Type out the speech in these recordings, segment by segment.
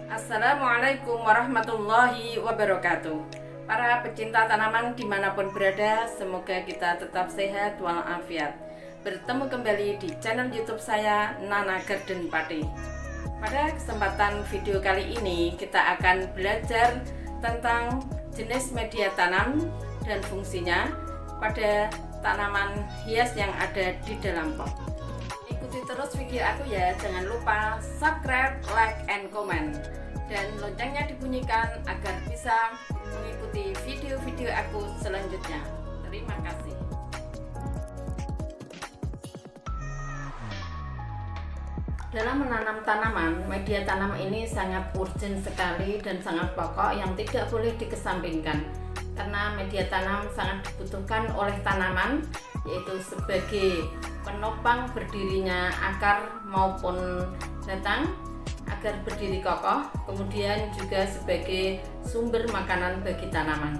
Assalamualaikum warahmatullahi wabarakatuh. Para pecinta tanaman dimanapun berada, semoga kita tetap sehat walafiat. Bertemu kembali di channel YouTube saya, Nana Garden Padi. Pada kesempatan video kali ini kita akan belajar tentang jenis media tanam dan fungsinya pada tanaman hias yang ada di dalam pot. Ikuti terus video aku ya, jangan lupa subscribe, like, and comment, dan loncengnya dibunyikan agar bisa mengikuti video-video aku selanjutnya. Terima kasih. Dalam menanam tanaman, media tanam ini sangat urgent sekali dan sangat pokok yang tidak boleh dikesampingkan, karena media tanam sangat dibutuhkan oleh tanaman, yaitu sebagai penopang berdirinya akar maupun batang agar berdiri kokoh, kemudian juga sebagai sumber makanan bagi tanaman.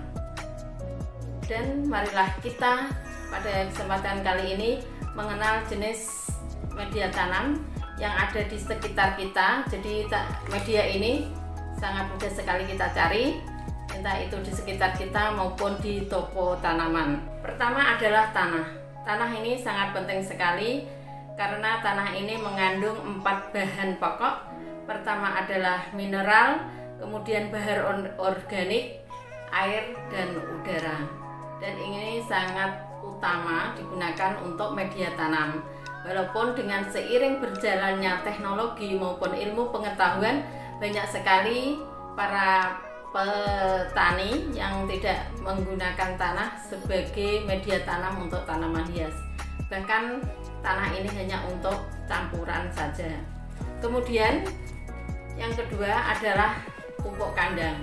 Dan marilah kita pada kesempatan kali ini mengenal jenis media tanam yang ada di sekitar kita. Jadi media ini sangat mudah sekali kita cari, entah itu di sekitar kita maupun di toko tanaman. Pertama adalah tanah. Tanah ini sangat penting sekali karena tanah ini mengandung 4 bahan pokok. Pertama adalah mineral, kemudian bahan organik, air, dan udara. Dan ini sangat utama digunakan untuk media tanam. Walaupun dengan seiring berjalannya teknologi maupun ilmu pengetahuan, banyak sekali para petani yang tidak menggunakan tanah sebagai media tanam untuk tanaman hias. Bahkan tanah ini hanya untuk campuran saja. Kemudian yang kedua adalah pupuk kandang.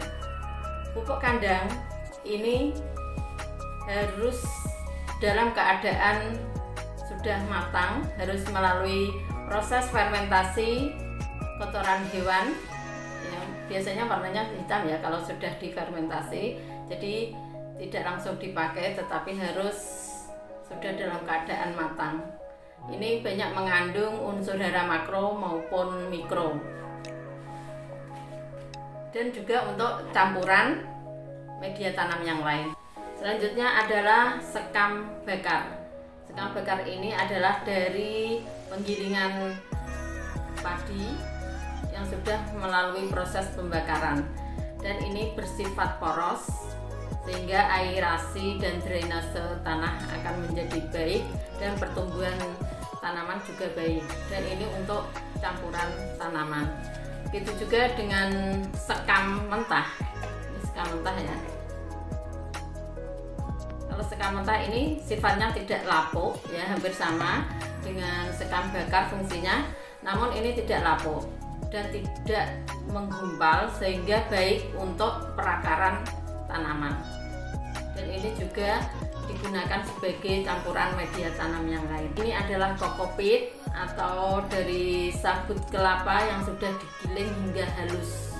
Pupuk kandang ini harus dalam keadaan sudah matang, harus melalui proses fermentasi kotoran hewan. Biasanya warnanya hitam ya kalau sudah difermentasi, jadi tidak langsung dipakai tetapi harus sudah dalam keadaan matang. Ini banyak mengandung unsur hara makro maupun mikro. Dan juga untuk campuran media tanam yang lain. Selanjutnya adalah sekam bakar. Sekam bakar ini adalah dari penggilingan padi yang sudah melalui proses pembakaran, dan ini bersifat poros sehingga aerasi dan drainase tanah akan menjadi baik dan pertumbuhan tanaman juga baik, dan ini untuk campuran tanaman. Begitu juga dengan sekam mentah. Ini sekam mentah ya. Kalau sekam mentah ini sifatnya tidak lapuk ya, hampir sama dengan sekam bakar fungsinya, namun ini tidak lapuk dan tidak menggumpal sehingga baik untuk perakaran tanaman. Dan ini juga digunakan sebagai campuran media tanam yang lain. Ini adalah kokopit atau dari sabut kelapa yang sudah digiling hingga halus.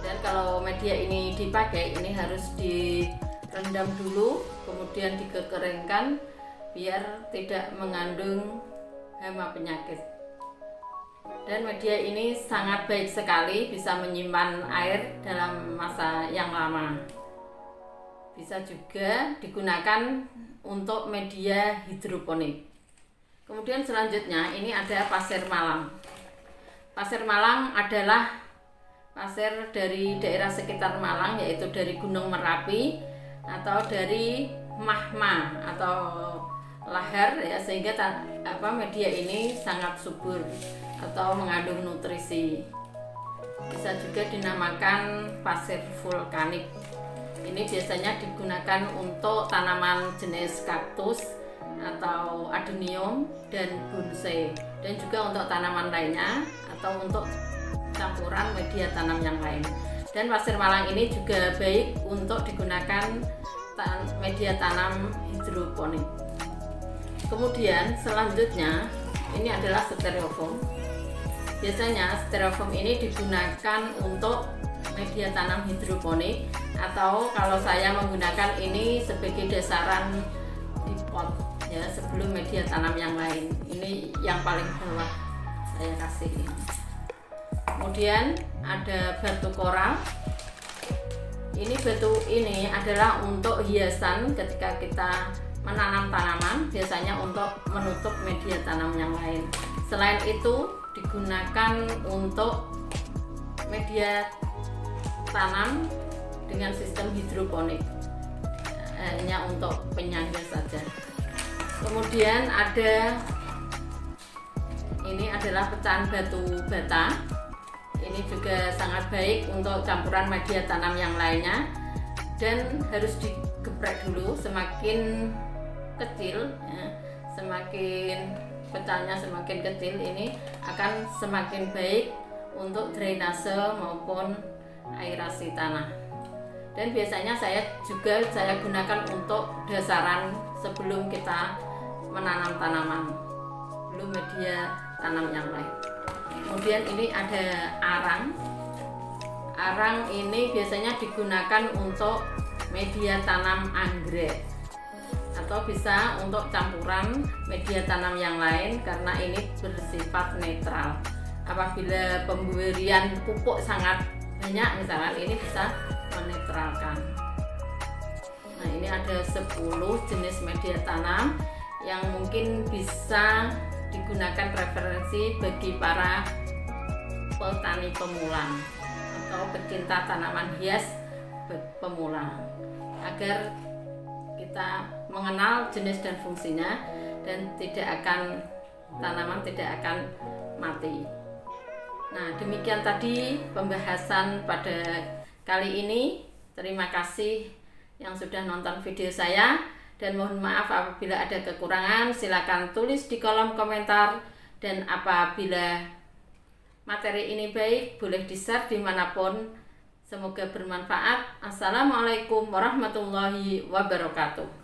Dan kalau media ini dipakai, ini harus direndam dulu, kemudian dikeringkan biar tidak mengandung hama penyakit. Dan media ini sangat baik sekali, bisa menyimpan air dalam masa yang lama. Bisa juga digunakan untuk media hidroponik. Kemudian selanjutnya ini ada pasir malang. Pasir malang adalah pasir dari daerah sekitar Malang, yaitu dari Gunung Merapi atau dari mahma atau lahar ya, sehingga media ini sangat subur atau mengandung nutrisi. Bisa juga dinamakan pasir vulkanik. Ini biasanya digunakan untuk tanaman jenis kaktus atau adenium dan bonsai, dan juga untuk tanaman lainnya atau untuk campuran media tanam yang lain. Dan pasir malang ini juga baik untuk digunakan media tanam hidroponik. Kemudian selanjutnya ini adalah styrofoam. Biasanya styrofoam ini digunakan untuk media tanam hidroponik, atau kalau saya menggunakan ini sebagai dasaran di pot ya, sebelum media tanam yang lain. Ini yang paling bawah saya kasih. Kemudian ada batu koral. Ini batu ini adalah untuk hiasan ketika kita menanam tanaman, biasanya untuk menutup media tanam yang lain. Selain itu digunakan untuk media tanam dengan sistem hidroponik, hanya untuk penyangga saja. Kemudian ada ini adalah pecahan batu bata. Ini juga sangat baik untuk campuran media tanam yang lainnya, dan harus digeprek dulu. Semakin kecil ya, semakin pecahnya semakin kecil, ini akan semakin baik untuk drainase maupun aerasi tanah. Dan biasanya saya gunakan untuk dasaran sebelum kita menanam tanaman, sebelum media tanam yang lain. Kemudian ini ada arang. Arang ini biasanya digunakan untuk media tanam anggrek, atau bisa untuk campuran media tanam yang lain karena ini bersifat netral. Apabila pemberian pupuk sangat banyak misalkan, ini bisa menetralkan. Nah, ini ada 10 jenis media tanam yang mungkin bisa digunakan referensi bagi para petani pemula atau pecinta tanaman hias pemula, agar kita mengenal jenis dan fungsinya, dan tanaman tidak akan mati. Nah, demikian tadi pembahasan pada kali ini. Terima kasih yang sudah nonton video saya, dan mohon maaf apabila ada kekurangan. Silakan tulis di kolom komentar, dan apabila materi ini baik, boleh di-share dimanapun. Semoga bermanfaat. Assalamualaikum warahmatullahi wabarakatuh.